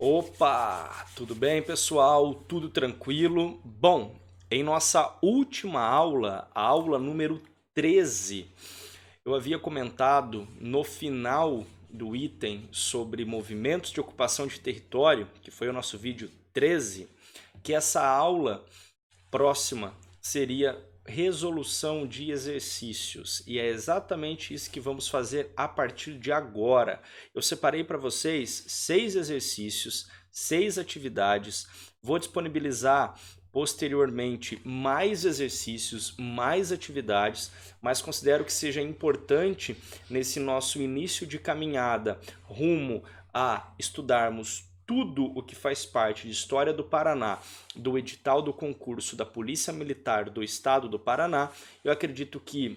Opa, tudo bem, pessoal? Tudo tranquilo? Bom, em nossa última aula, a aula número 13, eu havia comentado no final do item sobre movimentos de ocupação de território, que foi o nosso vídeo 13, que essa aula próxima seria resolução de exercícios, e é exatamente isso que vamos fazer a partir de agora. Eu separei para vocês 6 exercícios, 6 atividades, vou disponibilizar posteriormente mais exercícios, mais atividades, mas considero que seja importante nesse nosso início de caminhada rumo a estudarmos tudo o que faz parte de História do Paraná, do edital do concurso da Polícia Militar do Estado do Paraná. Eu acredito que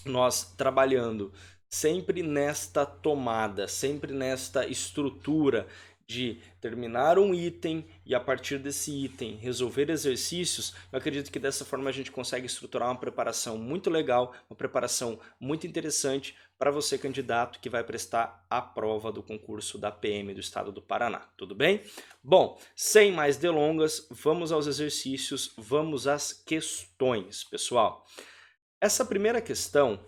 nós trabalhando sempre nesta tomada, sempre nesta estrutura de terminar um item e a partir desse item resolver exercícios, eu acredito que dessa forma a gente consegue estruturar uma preparação muito legal, uma preparação muito interessante para você, candidato, que vai prestar a prova do concurso da PM do Estado do Paraná, tudo bem? Bom, sem mais delongas, vamos aos exercícios, vamos às questões, pessoal. Essa primeira questão,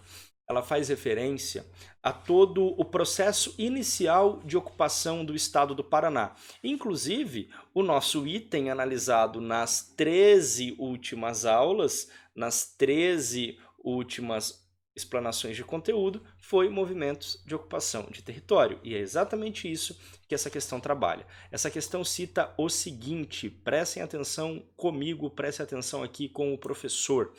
ela faz referência a todo o processo inicial de ocupação do Estado do Paraná. Inclusive, o nosso item analisado nas 13 últimas aulas, nas 13 últimas explanações de conteúdo, foi movimentos de ocupação de território. E é exatamente isso que essa questão trabalha. Essa questão cita o seguinte, prestem atenção comigo, prestem atenção aqui com o professor.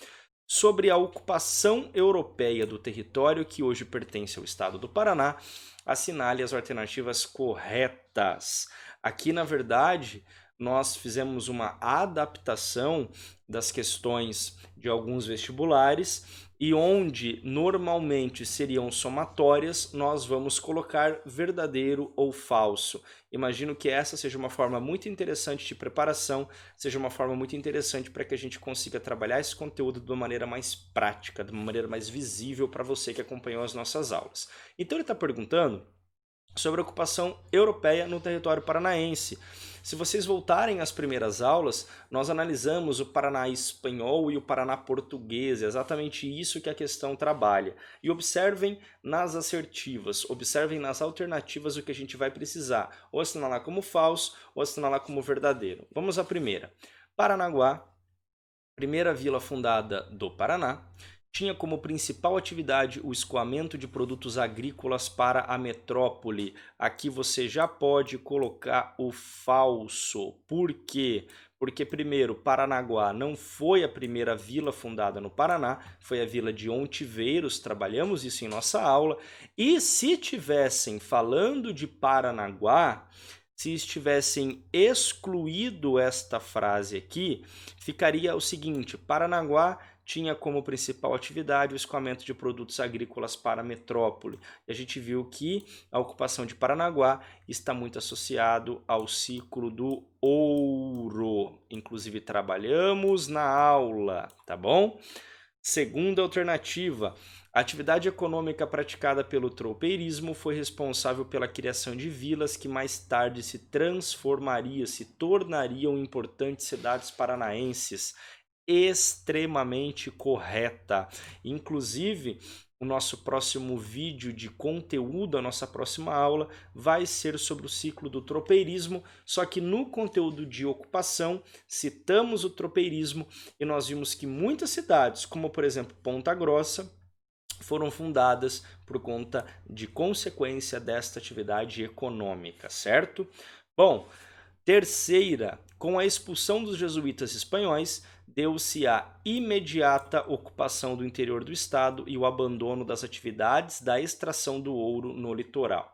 Sobre a ocupação europeia do território que hoje pertence ao Estado do Paraná, assinale as alternativas corretas. Aqui, na verdade, nós fizemos uma adaptação das questões de alguns vestibulares e onde normalmente seriam somatórias, nós vamos colocar verdadeiro ou falso. Imagino que essa seja uma forma muito interessante de preparação, seja uma forma muito interessante para que a gente consiga trabalhar esse conteúdo de uma maneira mais prática, de uma maneira mais visível para você que acompanhou as nossas aulas. Então ele está perguntando sobre a ocupação europeia no território paranaense. Se vocês voltarem às primeiras aulas, nós analisamos o Paraná espanhol e o Paraná português, é exatamente isso que a questão trabalha. E observem nas assertivas, observem nas alternativas o que a gente vai precisar, ou assinalar como falso, ou assinalar como verdadeiro. Vamos à primeira. Paranaguá, primeira vila fundada do Paraná, tinha como principal atividade o escoamento de produtos agrícolas para a metrópole. Aqui você já pode colocar o falso. Por quê? Porque, primeiro, Paranaguá não foi a primeira vila fundada no Paraná, foi a vila de Ontiveiros, trabalhamos isso em nossa aula. E se tivessem falando de Paranaguá, se estivessem excluído esta frase aqui, ficaria o seguinte: Paranaguá tinha como principal atividade o escoamento de produtos agrícolas para a metrópole. E a gente viu que a ocupação de Paranaguá está muito associado ao ciclo do ouro. Inclusive trabalhamos na aula, tá bom? Segunda alternativa, a atividade econômica praticada pelo tropeirismo foi responsável pela criação de vilas que mais tarde se tornariam importantes cidades paranaenses. Extremamente correta. Inclusive, o nosso próximo vídeo de conteúdo, a nossa próxima aula, vai ser sobre o ciclo do tropeirismo, só que no conteúdo de ocupação, citamos o tropeirismo e nós vimos que muitas cidades, como por exemplo Ponta Grossa, foram fundadas por conta de consequência desta atividade econômica, certo? Bom, terceira, com a expulsão dos jesuítas espanhóis, deu-se a imediata ocupação do interior do estado e o abandono das atividades da extração do ouro no litoral.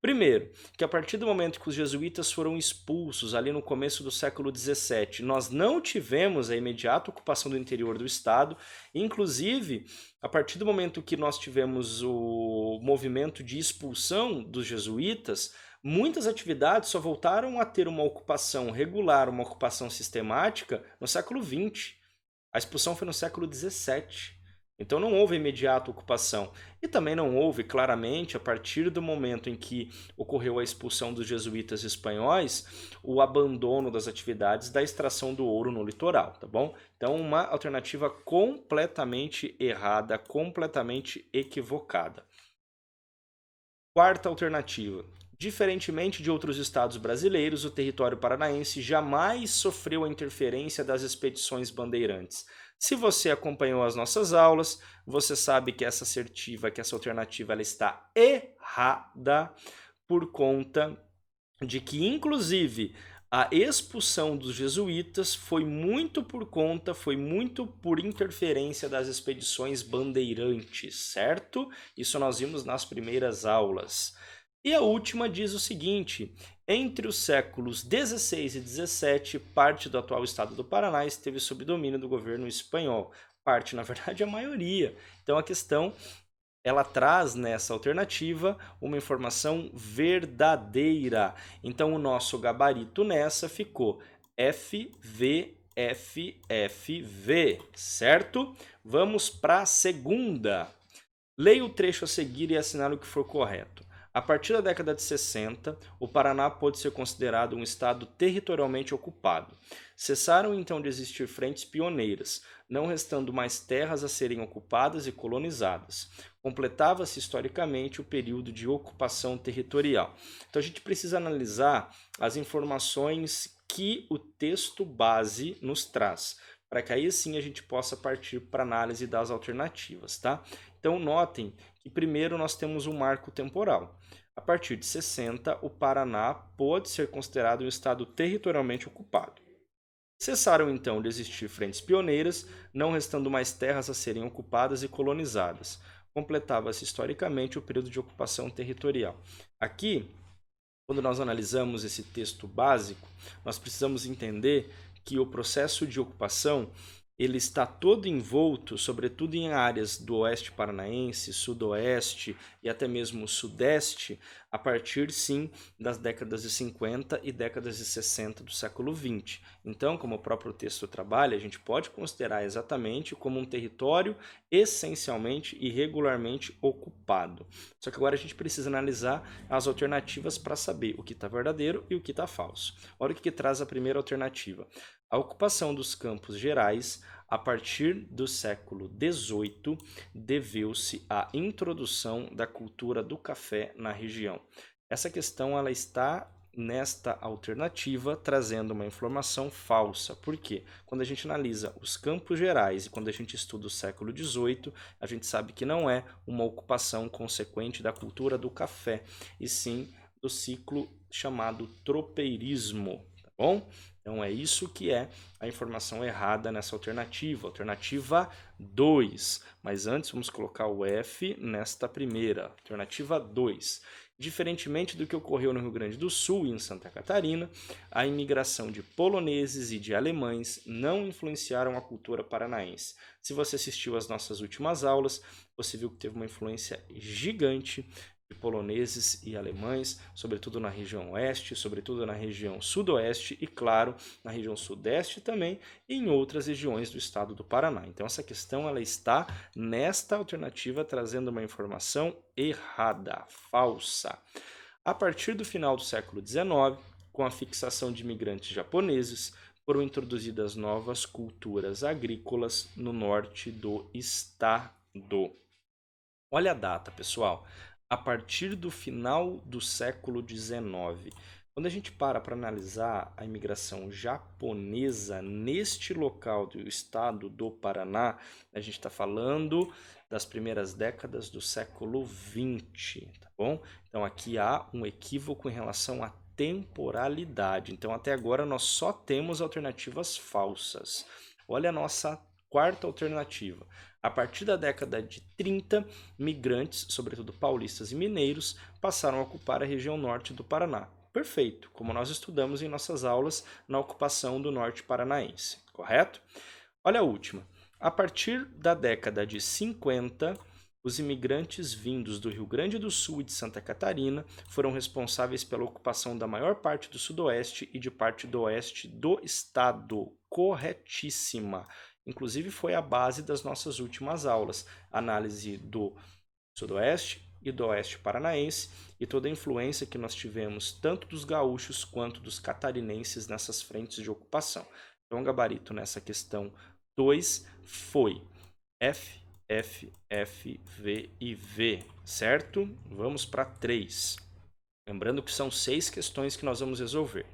Primeiro, que a partir do momento que os jesuítas foram expulsos, ali no começo do século XVII, nós não tivemos a imediata ocupação do interior do estado, inclusive, a partir do momento que nós tivemos o movimento de expulsão dos jesuítas, muitas atividades só voltaram a ter uma ocupação regular, uma ocupação sistemática no século XX. A expulsão foi no século XVII. Então não houve imediata ocupação. E também não houve, claramente, a partir do momento em que ocorreu a expulsão dos jesuítas espanhóis, o abandono das atividades da extração do ouro no litoral, tá bom? Então uma alternativa completamente errada, completamente equivocada. Quarta alternativa. Diferentemente de outros estados brasileiros, o território paranaense jamais sofreu a interferência das expedições bandeirantes. Se você acompanhou as nossas aulas, você sabe que essa assertiva, que essa alternativa, ela está errada por conta de que, inclusive, a expulsão dos jesuítas foi muito por interferência das expedições bandeirantes, certo? Isso nós vimos nas primeiras aulas. E a última diz o seguinte: entre os séculos XVI e XVII, parte do atual estado do Paraná esteve sob domínio do governo espanhol. Parte, na verdade, a maioria. Então a questão, ela traz nessa alternativa uma informação verdadeira. Então o nosso gabarito nessa ficou FV, FFV, certo? Vamos para a segunda. Leia o trecho a seguir e assinale o que for correto. A partir da década de 60, o Paraná pôde ser considerado um estado territorialmente ocupado. Cessaram então de existir frentes pioneiras, não restando mais terras a serem ocupadas e colonizadas. Completava-se historicamente o período de ocupação territorial. Então a gente precisa analisar as informações que o texto base nos traz, para que aí sim a gente possa partir para a análise das alternativas, tá? Então notem que primeiro nós temos um marco temporal. A partir de 60, o Paraná pôde ser considerado um estado territorialmente ocupado. Cessaram então de existir frentes pioneiras, não restando mais terras a serem ocupadas e colonizadas. Completava-se historicamente o período de ocupação territorial. Aqui, quando nós analisamos esse texto básico, nós precisamos entender que o processo de ocupação, ele está todo envolto, sobretudo em áreas do oeste paranaense, sudoeste e até mesmo sudeste, a partir sim das décadas de 50 e décadas de 60 do século 20. Então, como o próprio texto trabalha, a gente pode considerar exatamente como um território essencialmente e regularmente ocupado. Só que agora a gente precisa analisar as alternativas para saber o que está verdadeiro e o que está falso. Olha o que traz a primeira alternativa. A ocupação dos Campos Gerais, a partir do século XVIII, deveu-se à introdução da cultura do café na região. Essa questão, ela está nesta alternativa trazendo uma informação falsa. Por quê? Quando a gente analisa os Campos Gerais e quando a gente estuda o século XVIII, a gente sabe que não é uma ocupação consequente da cultura do café, e sim do ciclo chamado tropeirismo, tá bom? Então é isso que é a informação errada nessa alternativa, alternativa 2. Mas antes vamos colocar o F nesta primeira, alternativa 2. Diferentemente do que ocorreu no Rio Grande do Sul e em Santa Catarina, a imigração de poloneses e de alemães não influenciaram a cultura paranaense. Se você assistiu às nossas últimas aulas, você viu que teve uma influência gigante de poloneses e alemães, sobretudo na região oeste, sobretudo na região sudoeste e, claro, na região sudeste também e em outras regiões do estado do Paraná. Então essa questão, ela está nesta alternativa trazendo uma informação errada, falsa. A partir do final do século XIX, com a fixação de imigrantes japoneses, foram introduzidas novas culturas agrícolas no norte do estado. Olha a data, pessoal. A partir do final do século XIX. Quando a gente para analisar a imigração japonesa neste local do estado do Paraná, a gente está falando das primeiras décadas do século XX, tá bom? Então aqui há um equívoco em relação à temporalidade. Então até agora nós só temos alternativas falsas. Olha a nossa quarta alternativa. A partir da década de 30, migrantes, sobretudo paulistas e mineiros, passaram a ocupar a região norte do Paraná. Perfeito, como nós estudamos em nossas aulas na ocupação do norte paranaense, correto? Olha a última. A partir da década de 50, os imigrantes vindos do Rio Grande do Sul e de Santa Catarina foram responsáveis pela ocupação da maior parte do sudoeste e de parte do oeste do estado. Corretíssima. inclusive foi a base das nossas últimas aulas, análise do Sudoeste e do Oeste Paranaense e toda a influência que nós tivemos tanto dos gaúchos quanto dos catarinenses nessas frentes de ocupação. Então, o gabarito nessa questão 2 foi F, F, F, V e V, certo? Vamos para 3. Lembrando que são 6 questões que nós vamos resolver.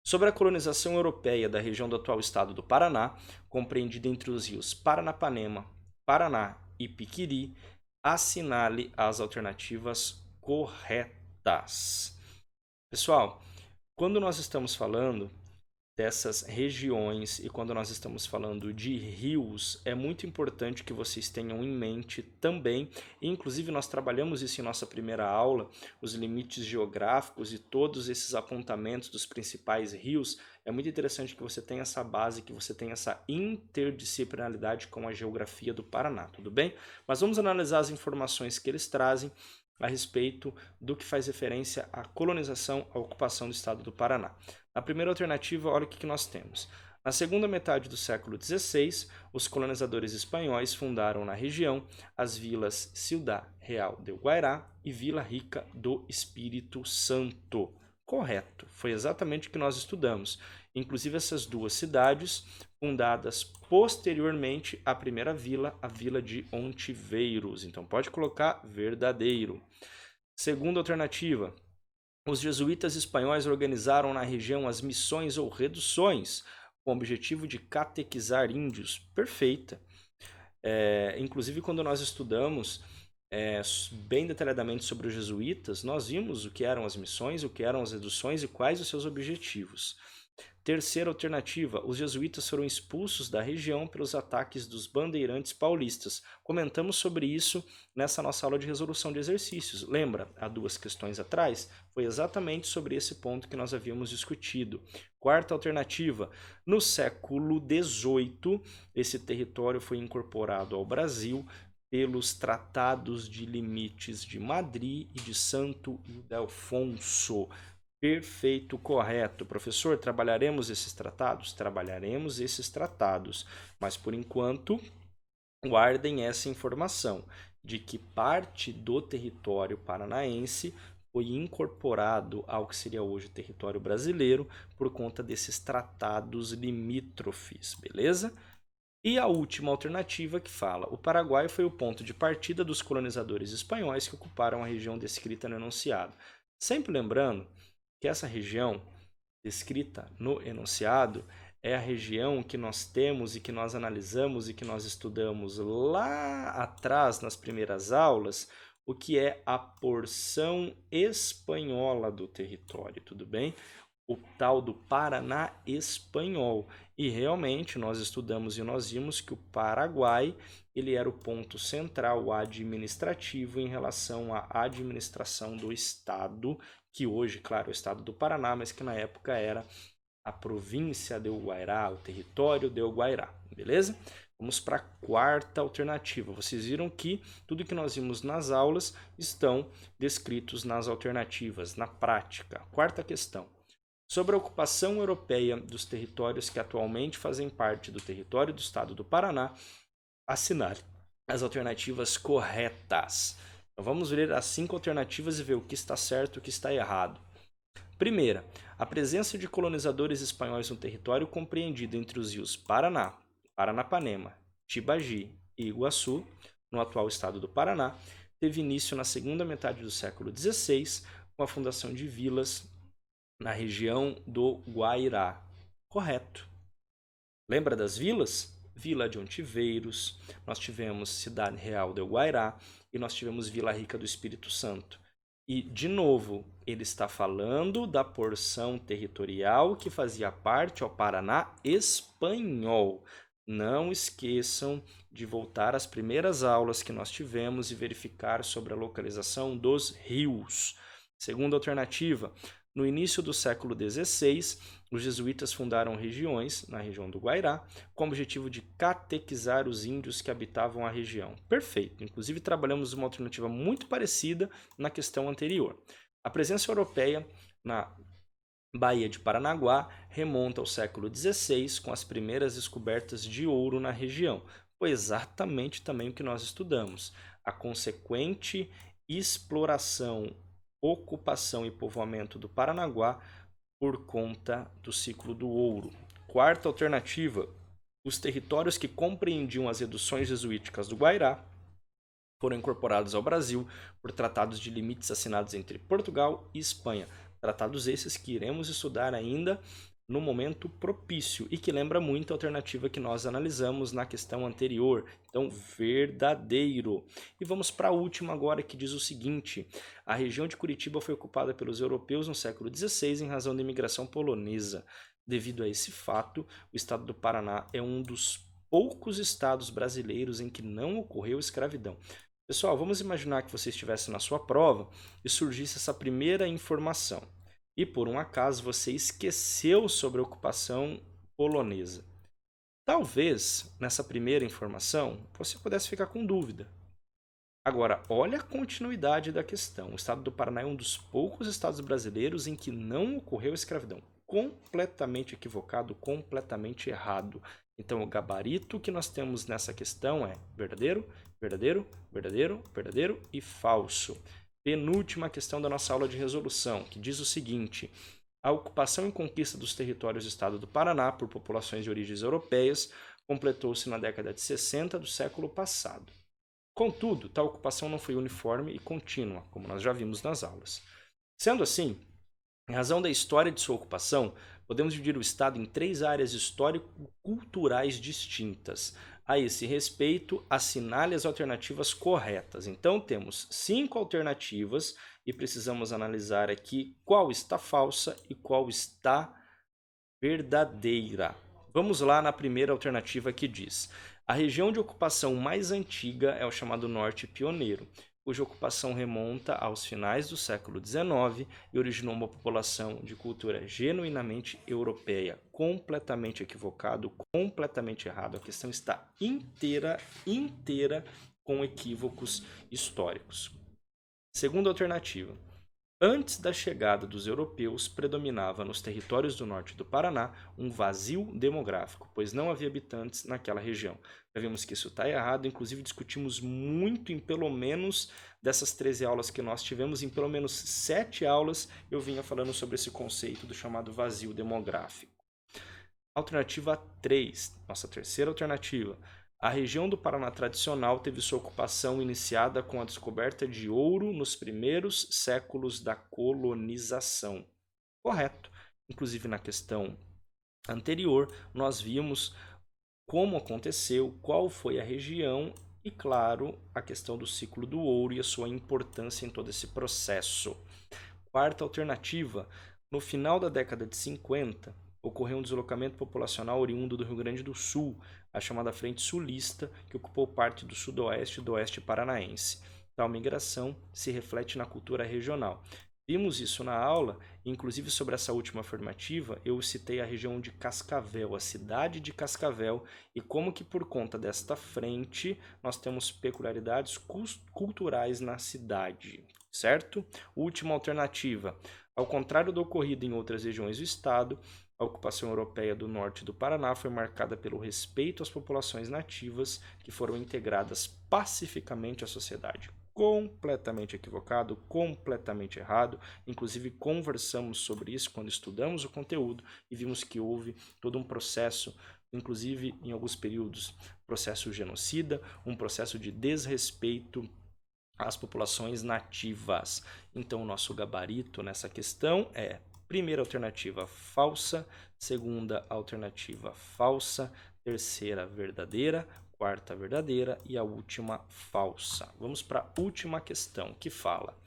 Sobre a colonização europeia da região do atual estado do Paraná, compreendida entre os rios Paranapanema, Paraná e Piquiri, assinale as alternativas corretas. Pessoal, quando nós estamos falando dessas regiões e quando nós estamos falando de rios, é muito importante que vocês tenham em mente também, e inclusive nós trabalhamos isso em nossa primeira aula, os limites geográficos e todos esses apontamentos dos principais rios. É muito interessante que você tenha essa base, que você tenha essa interdisciplinaridade com a geografia do Paraná, tudo bem? Mas vamos analisar as informações que eles trazem a respeito do que faz referência à colonização, à ocupação do estado do Paraná. Na primeira alternativa, olha o que nós temos. Na segunda metade do século XVI, os colonizadores espanhóis fundaram na região as vilas Ciudad Real de Guairá e Vila Rica do Espírito Santo. Correto, foi exatamente o que nós estudamos. Inclusive essas duas cidades, fundadas posteriormente à primeira vila, a vila de Ontiveiros. Então pode colocar verdadeiro. Segunda alternativa, os jesuítas espanhóis organizaram na região as missões ou reduções, com o objetivo de catequizar índios. Perfeita. Inclusive, quando nós estudamos bem detalhadamente sobre os jesuítas, nós vimos o que eram as missões, o que eram as reduções e quais os seus objetivos. Terceira alternativa, os jesuítas foram expulsos da região pelos ataques dos bandeirantes paulistas. Comentamos sobre isso nessa nossa aula de resolução de exercícios. Lembra, há 2 questões atrás? Foi exatamente sobre esse ponto que nós havíamos discutido. Quarta alternativa, no século XVIII, esse território foi incorporado ao Brasil pelos tratados de limites de Madrid e de Santo Ildefonso. Perfeito, correto. Professor, trabalharemos esses tratados? Trabalharemos esses tratados, mas por enquanto guardem essa informação de que parte do território paranaense foi incorporado ao que seria hoje o território brasileiro por conta desses tratados limítrofes, beleza? E a última alternativa que fala, o Paraguai foi o ponto de partida dos colonizadores espanhóis que ocuparam a região descrita no enunciado. Sempre lembrando que essa região descrita no enunciado é a região que nós temos e que nós analisamos e que nós estudamos lá atrás nas primeiras aulas, o que é a porção espanhola do território, tudo bem? O tal do Paraná espanhol. E realmente nós estudamos e nós vimos que o Paraguai ele era o ponto central administrativo em relação à administração do estado, que hoje, claro, é o estado do Paraná, mas que na época era a província de Guairá, o território de Guairá, beleza? Vamos para a quarta alternativa. Vocês viram que tudo que nós vimos nas aulas estão descritos nas alternativas, na prática. Quarta questão. Sobre a ocupação europeia dos territórios que atualmente fazem parte do território do estado do Paraná, assinale as alternativas corretas. Então vamos ver as 5 alternativas e ver o que está certo e o que está errado. Primeira, a presença de colonizadores espanhóis no território compreendido entre os rios Paraná, Paranapanema, Tibagi e Iguaçu, no atual estado do Paraná, teve início na segunda metade do século XVI, com a fundação de vilas na região do Guairá. Correto. Lembra das vilas? Vila de Ontiveiros, nós tivemos Cidade Real de Guairá e nós tivemos Vila Rica do Espírito Santo. E, de novo, ele está falando da porção territorial que fazia parte ao Paraná espanhol. Não esqueçam de voltar às primeiras aulas que nós tivemos e verificar sobre a localização dos rios. Segunda alternativa, no início do século XVI, os jesuítas fundaram regiões, na região do Guairá, com o objetivo de catequizar os índios que habitavam a região. Perfeito. Inclusive, trabalhamos uma alternativa muito parecida na questão anterior. A presença europeia na Baía de Paranaguá remonta ao século XVI, com as primeiras descobertas de ouro na região. Foi exatamente também o que nós estudamos. A consequente exploração, ocupação e povoamento do Paranaguá por conta do ciclo do ouro. Quarta alternativa, os territórios que compreendiam as reduções jesuíticas do Guairá foram incorporados ao Brasil por tratados de limites assinados entre Portugal e Espanha. Tratados esses que iremos estudar ainda no momento propício e que lembra muito a alternativa que nós analisamos na questão anterior. Então, verdadeiro. E vamos para a última agora, que diz o seguinte: a região de Curitiba foi ocupada pelos europeus no século XVI em razão da imigração polonesa. Devido a esse fato, o estado do Paraná é um dos poucos estados brasileiros em que não ocorreu escravidão. Pessoal, vamos imaginar que você estivesse na sua prova e surgisse essa primeira informação. E por um acaso você esqueceu sobre a ocupação polonesa. Talvez, nessa primeira informação, você pudesse ficar com dúvida. Agora, olha a continuidade da questão. O estado do Paraná é um dos poucos estados brasileiros em que não ocorreu escravidão. Completamente equivocado, completamente errado. Então, o gabarito que nós temos nessa questão é verdadeiro, verdadeiro, verdadeiro, verdadeiro e falso. Penúltima questão da nossa aula de resolução, que diz o seguinte: a ocupação e conquista dos territórios do estado do Paraná por populações de origens europeias completou-se na década de 60 do século passado. Contudo, tal ocupação não foi uniforme e contínua, como nós já vimos nas aulas. Sendo assim, em razão da história de sua ocupação, podemos dividir o Estado em 3 áreas histórico-culturais distintas. A esse respeito, assinale as alternativas corretas. Então, temos 5 alternativas e precisamos analisar aqui qual está falsa e qual está verdadeira. Vamos lá na primeira alternativa, que diz: a região de ocupação mais antiga é o chamado Norte Pioneiro, cuja ocupação remonta aos finais do século XIX e originou uma população de cultura genuinamente europeia. Completamente equivocado, completamente errado. A questão está inteira com equívocos históricos. Segunda alternativa: antes da chegada dos europeus, predominava nos territórios do norte do Paraná um vazio demográfico, pois não havia habitantes naquela região. Já vimos que isso está errado, inclusive discutimos muito em pelo menos dessas 13 aulas que nós tivemos, em pelo menos 7 aulas eu vinha falando sobre esse conceito do chamado vazio demográfico. Alternativa 3, nossa terceira alternativa: a região do Paraná tradicional teve sua ocupação iniciada com a descoberta de ouro nos primeiros séculos da colonização. Correto. Inclusive, na questão anterior, nós vimos como aconteceu, qual foi a região e, claro, a questão do ciclo do ouro e a sua importância em todo esse processo. Quarta alternativa: no final da década de 50, ocorreu um deslocamento populacional oriundo do Rio Grande do Sul, a chamada Frente Sulista, que ocupou parte do sudoeste e do oeste paranaense. Tal migração se reflete na cultura regional. Vimos isso na aula, inclusive sobre essa última afirmativa, eu citei a região de Cascavel, a cidade de Cascavel, e como que por conta desta frente nós temos peculiaridades culturais na cidade, certo? Última alternativa: ao contrário do ocorrido em outras regiões do estado, a ocupação europeia do norte do Paraná foi marcada pelo respeito às populações nativas que foram integradas pacificamente à sociedade. Completamente equivocado, completamente errado. Inclusive, conversamos sobre isso quando estudamos o conteúdo e vimos que houve todo um processo, inclusive em alguns períodos, processo genocida, um processo de desrespeito às populações nativas. Então, o nosso gabarito nessa questão é: primeira alternativa falsa, segunda alternativa falsa, terceira verdadeira, quarta verdadeira e a última falsa. Vamos para a última questão, que fala: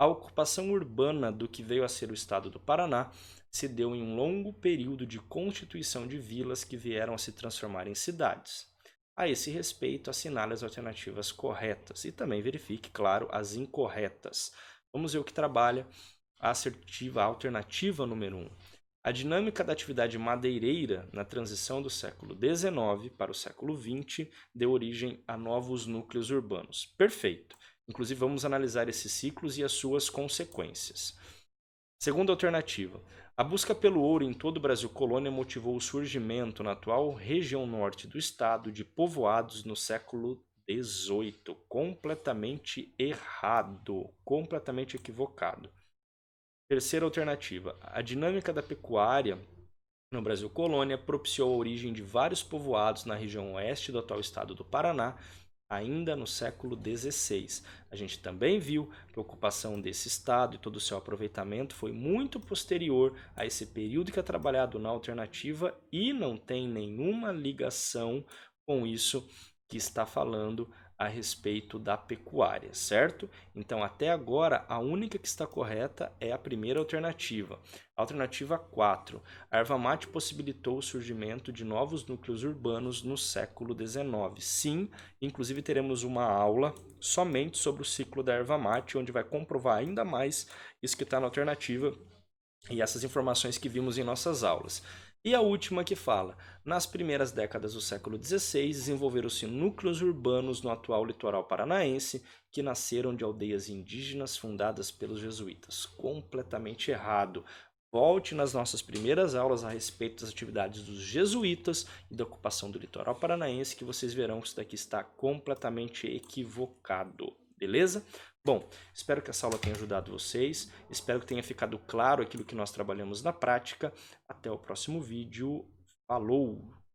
a ocupação urbana do que veio a ser o estado do Paraná se deu em um longo período de constituição de vilas que vieram a se transformar em cidades. A esse respeito, assinale as alternativas corretas e também verifique, claro, as incorretas. Vamos ver o que trabalha a assertiva, a alternativa número 1. A dinâmica da atividade madeireira na transição do século XIX para o século XX deu origem a novos núcleos urbanos. Perfeito. Inclusive, vamos analisar esses ciclos e as suas consequências. Segunda alternativa: A busca pelo ouro em todo o Brasil colônia motivou o surgimento, na atual região norte do estado, de povoados no século XVIII. Completamente errado, completamente equivocado. Terceira alternativa: a dinâmica da pecuária no Brasil colônia propiciou a origem de vários povoados na região oeste do atual estado do Paraná, ainda no século XVI. A gente também viu que a ocupação desse estado e todo o seu aproveitamento foi muito posterior a esse período que é trabalhado na alternativa e não tem nenhuma ligação com isso que está falando a respeito da pecuária, certo? Então, até agora, a única que está correta é a primeira alternativa. Alternativa 4. A erva mate possibilitou o surgimento de novos núcleos urbanos no século XIX. Sim, inclusive teremos uma aula somente sobre o ciclo da erva mate, onde vai comprovar ainda mais isso que está na alternativa e essas informações que vimos em nossas aulas. E a última que fala: nas primeiras décadas do século XVI, desenvolveram-se núcleos urbanos no atual litoral paranaense, que nasceram de aldeias indígenas fundadas pelos jesuítas. Completamente errado. Volte nas nossas primeiras aulas a respeito das atividades dos jesuítas e da ocupação do litoral paranaense, que vocês verão que isso daqui está completamente equivocado. Beleza? Bom, espero que essa aula tenha ajudado vocês, espero que tenha ficado claro aquilo que nós trabalhamos na prática. Até o próximo vídeo. Falou!